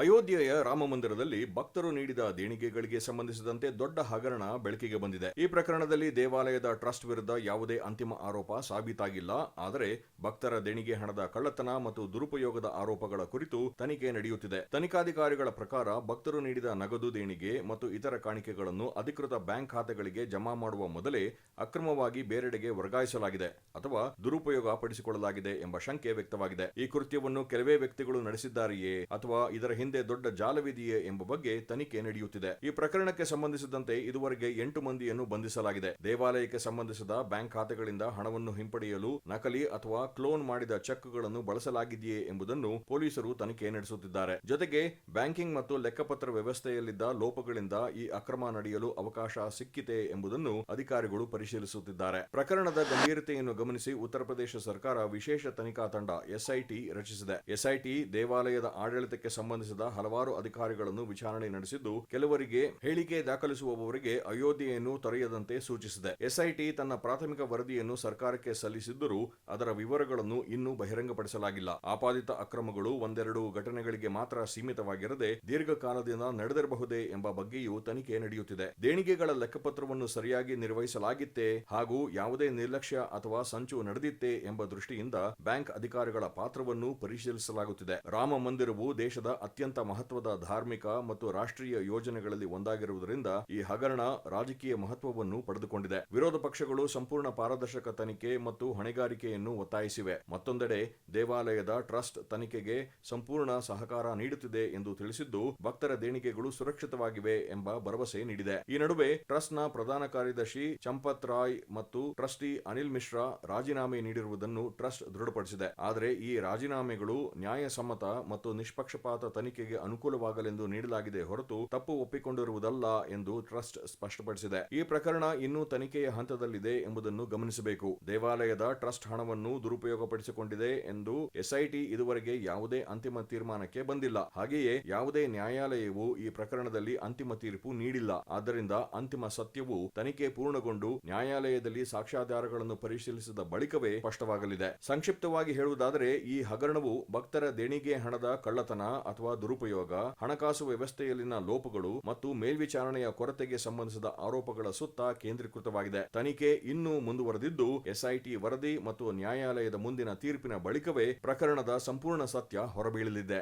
ಅಯೋಧ್ಯೆಯ ರಾಮ ಮಂದಿರದಲ್ಲಿ ಭಕ್ತರು ನೀಡಿದ ದೇಣಿಗೆಗಳಿಗೆ ಸಂಬಂಧಿಸಿದಂತೆ ದೊಡ್ಡ ಹಗರಣ ಬೆಳಕಿಗೆ ಬಂದಿದೆ. ಈ ಪ್ರಕರಣದಲ್ಲಿ ದೇವಾಲಯದ ಟ್ರಸ್ಟ್ ವಿರುದ್ಧ ಯಾವುದೇ ಅಂತಿಮ ಆರೋಪ ಸಾಬೀತಾಗಿಲ್ಲ. ಆದರೆ ಭಕ್ತರ ದೇಣಿಗೆ ಹಣದ ಕಳ್ಳತನ ಮತ್ತು ದುರುಪಯೋಗದ ಆರೋಪಗಳ ಕುರಿತು ತನಿಖೆ ನಡೆಯುತ್ತಿದೆ. ತನಿಖಾಧಿಕಾರಿಗಳ ಪ್ರಕಾರ ಭಕ್ತರು ನೀಡಿದ ನಗದು ದೇಣಿಗೆ ಮತ್ತು ಇತರ ಕಾಣಿಕೆಗಳನ್ನು ಅಧಿಕೃತ ಬ್ಯಾಂಕ್ ಖಾತೆಗಳಿಗೆ ಜಮಾ ಮಾಡುವ ಮೊದಲೇ ಅಕ್ರಮವಾಗಿ ಬೇರೆಡೆಗೆ ವರ್ಗಾಯಿಸಲಾಗಿದೆ ಅಥವಾ ದುರುಪಯೋಗ ಪಡಿಸಿಕೊಳ್ಳಲಾಗಿದೆ ಎಂಬ ಶಂಕೆ ವ್ಯಕ್ತವಾಗಿದೆ. ಈ ಕೃತ್ಯವನ್ನು ಕೆಲವೇ ವ್ಯಕ್ತಿಗಳು ನಡೆಸಿದ್ದಾರೆಯೇ ಅಥವಾ ಇದರ ಹಿಂದೆ ದೊಡ್ಡ ಜಾಲವಿದೆಯೇ ಎಂಬ ಬಗ್ಗೆ ತನಿಖೆ ನಡೆಯುತ್ತಿದೆ. ಈ ಪ್ರಕರಣಕ್ಕೆ ಸಂಬಂಧಿಸಿದಂತೆ ಇದುವರೆಗೆ 8 ಮಂದಿಯನ್ನು ಬಂಧಿಸಲಾಗಿದೆ. ದೇವಾಲಯಕ್ಕೆ ಸಂಬಂಧಿಸಿದ ಬ್ಯಾಂಕ್ ಖಾತೆಗಳಿಂದ ಹಣವನ್ನು ಹಿಂಪಡೆಯಲು ನಕಲಿ ಅಥವಾ ಕ್ಲೋನ್ ಮಾಡಿದ ಚೆಕ್ಗಳನ್ನು ಬಳಸಲಾಗಿದೆಯೇ ಎಂಬುದನ್ನು ಪೊಲೀಸರು ತನಿಖೆ ನಡೆಸುತ್ತಿದ್ದಾರೆ. ಜೊತೆಗೆ ಬ್ಯಾಂಕಿಂಗ್ ಮತ್ತು ಲೆಕ್ಕಪತ್ರ ವ್ಯವಸ್ಥೆಯಲ್ಲಿದ್ದ ಲೋಪಗಳಿಂದ ಈ ಅಕ್ರಮ ನಡೆಯಲು ಅವಕಾಶ ಸಿಕ್ಕಿತೆ ಎಂಬುದನ್ನು ಅಧಿಕಾರಿಗಳು ಪರಿಶೀಲಿಸುತ್ತಿದ್ದಾರೆ. ಪ್ರಕರಣದ ಗಂಭೀರತೆಯನ್ನು ಗಮನಿಸಿ ಉತ್ತರ ಪ್ರದೇಶ ಸರ್ಕಾರ ವಿಶೇಷ ತನಿಖಾ ತಂಡ ಎಸ್ಐಟಿ ರಚಿಸಿದೆ. ಎಸ್ಐಟಿ ದೇವಾಲಯದ ಆಡಳಿತಕ್ಕೆ ಸಂಬಂಧಿಸಿದ ಹಲವಾರು ಅಧಿಕಾರಿಗಳನ್ನು ವಿಚಾರಣೆ ನಡೆಸಿದ್ದು, ಕೆಲವರಿಗೆ ಹೇಳಿಕೆ ದಾಖಲಿಸುವವರಿಗೆ ಅಯೋಧ್ಯೆಯನ್ನು ತೊರೆಯದಂತೆ ಸೂಚಿಸಿದೆ. ಎಸ್ಐಟಿ ತನ್ನ ಪ್ರಾಥಮಿಕ ವರದಿಯನ್ನು ಸರ್ಕಾರಕ್ಕೆ ಸಲ್ಲಿಸಿದ್ದರೂ ಅದರ ವಿವರಗಳನ್ನು ಇನ್ನೂ ಬಹಿರಂಗಪಡಿಸಲಾಗಿಲ್ಲ. ಆಪಾದಿತ ಅಕ್ರಮಗಳು ಒಂದೆರಡು ಘಟನೆಗಳಿಗೆ ಮಾತ್ರ ಸೀಮಿತವಾಗಿರದೆ ದೀರ್ಘಕಾಲದಿಂದ ನಡೆದಿರಬಹುದೇ ಎಂಬ ಬಗ್ಗೆಯೂ ತನಿಖೆ ನಡೆಯುತ್ತಿದೆ. ದೇಣಿಗೆಗಳ ಲೆಕ್ಕಪತ್ರವನ್ನು ಸರಿಯಾಗಿ ನಿರ್ವಹಿಸಲಾಗಿತ್ತೇ ಹಾಗೂ ಯಾವುದೇ ನಿರ್ಲಕ್ಷ್ಯ ಅಥವಾ ಸಂಚು ನಡೆದಿತ್ತೇ ಎಂಬ ದೃಷ್ಟಿಯಿಂದ ಬ್ಯಾಂಕ್ ಅಧಿಕಾರಿಗಳ ಪಾತ್ರವನ್ನು ಪರಿಶೀಲಿಸಲಾಗುತ್ತಿದೆ. ರಾಮ ಮಂದಿರವು ದೇಶದ ಅತ್ಯಂತ ಮಹತ್ವದ ಧಾರ್ಮಿಕ ಮತ್ತು ರಾಷ್ಟ್ರೀಯ ಯೋಜನೆಗಳಲ್ಲಿ ಒಂದಾಗಿರುವುದರಿಂದ ಈ ಹಗರಣ ರಾಜಕೀಯ ಮಹತ್ವವನ್ನು ಪಡೆದುಕೊಂಡಿದೆ. ವಿರೋಧ ಪಕ್ಷಗಳು ಸಂಪೂರ್ಣ ಪಾರದರ್ಶಕ ತನಿಖೆ ಮತ್ತು ಹೊಣೆಗಾರಿಕೆಯನ್ನು ಒತ್ತಾಯಿಸಿವೆ. ಮತ್ತೊಂದೆಡೆ ದೇವಾಲಯದ ಟ್ರಸ್ಟ್ ತನಿಖೆಗೆ ಸಂಪೂರ್ಣ ಸಹಕಾರ ನೀಡುತ್ತಿದೆ ಎಂದು ತಿಳಿಸಿದ್ದು, ಭಕ್ತರ ದೇಣಿಗೆಗಳು ಸುರಕ್ಷಿತವಾಗಿವೆ ಎಂಬ ಭರವಸೆ ನೀಡಿದೆ. ಈ ನಡುವೆ ಟ್ರಸ್ಟ್ನ ಪ್ರಧಾನ ಕಾರ್ಯದರ್ಶಿ ಚಂಪತ್ ರಾಯ್ ಮತ್ತು ಟ್ರಸ್ಟಿ ಅನಿಲ್ ಮಿಶ್ರಾ ರಾಜೀನಾಮೆ ನೀಡಿರುವುದನ್ನು ಟ್ರಸ್ಟ್ ದೃಢಪಡಿಸಿದೆ. ಆದರೆ ಈ ರಾಜೀನಾಮೆಗಳು ನ್ಯಾಯಸಮ್ಮತ ಮತ್ತು ನಿಷ್ಪಕ್ಷಪಾತ ತನಿಖೆಗೆ ಅನುಕೂಲವಾಗಲೆಂದು ನೀಡಲಾಗಿದೆ ಹೊರತು ತಪ್ಪು ಒಪ್ಪಿಕೊಂಡಿರುವುದಲ್ಲ ಎಂದು ಟ್ರಸ್ಟ್ ಸ್ಪಷ್ಟಪಡಿಸಿದೆ. ಈ ಪ್ರಕರಣ ಇನ್ನೂ ತನಿಖೆಯ ಹಂತದಲ್ಲಿದೆ ಎಂಬುದನ್ನು ಗಮನಿಸಬೇಕು. ದೇವಾಲಯದ ಟ್ರಸ್ಟ್ ಹಣವನ್ನು ದುರುಪಯೋಗಪಡಿಸಿಕೊಂಡಿದೆ ಎಂದು ಎಸ್ಐಟಿ ಇದುವರೆಗೆ ಯಾವುದೇ ಅಂತಿಮ ತೀರ್ಮಾನಕ್ಕೆ ಬಂದಿಲ್ಲ. ಹಾಗೆಯೇ ಯಾವುದೇ ನ್ಯಾಯಾಲಯವು ಈ ಪ್ರಕರಣದಲ್ಲಿ ಅಂತಿಮ ತೀರ್ಪು ನೀಡಿಲ್ಲ. ಆದ್ದರಿಂದ ಅಂತಿಮ ಸತ್ಯವು ತನಿಖೆ ಪೂರ್ಣಗೊಂಡು ನ್ಯಾಯಾಲಯದಲ್ಲಿ ಸಾಕ್ಷ್ಯಾಧಾರಗಳನ್ನು ಪರಿಶೀಲಿಸಿದ ಬಳಿಕವೇ ಸ್ಪಷ್ಟವಾಗಲಿದೆ. ಸಂಕ್ಷಿಪ್ತವಾಗಿ ಹೇಳುವುದಾದರೆ, ಈ ಹಗರಣವು ಭಕ್ತರ ದೇಣಿಗೆ ಹಣದ ಕಳ್ಳತನ ಅಥವಾ ದುರುಪಯೋಗ, ಹಣಕಾಸು ವ್ಯವಸ್ಥೆಯಲ್ಲಿನ ಲೋಪಗಳು ಮತ್ತು ಮೇಲ್ವಿಚಾರಣೆಯ ಕೊರತೆಗೆ ಸಂಬಂಧಿಸಿದ ಆರೋಪಗಳ ಸುತ್ತ ಕೇಂದ್ರೀಕೃತವಾಗಿದೆ. ತನಿಖೆ ಇನ್ನೂ ಮುಂದುವರೆದಿದ್ದು, ಎಸ್ಐಟಿ ವರದಿ ಮತ್ತು ನ್ಯಾಯಾಲಯದ ಮುಂದಿನ ತೀರ್ಪಿನ ಬಳಿಕವೇ ಪ್ರಕರಣದ ಸಂಪೂರ್ಣ ಸತ್ಯ ಹೊರಬೀಳಲಿದೆ.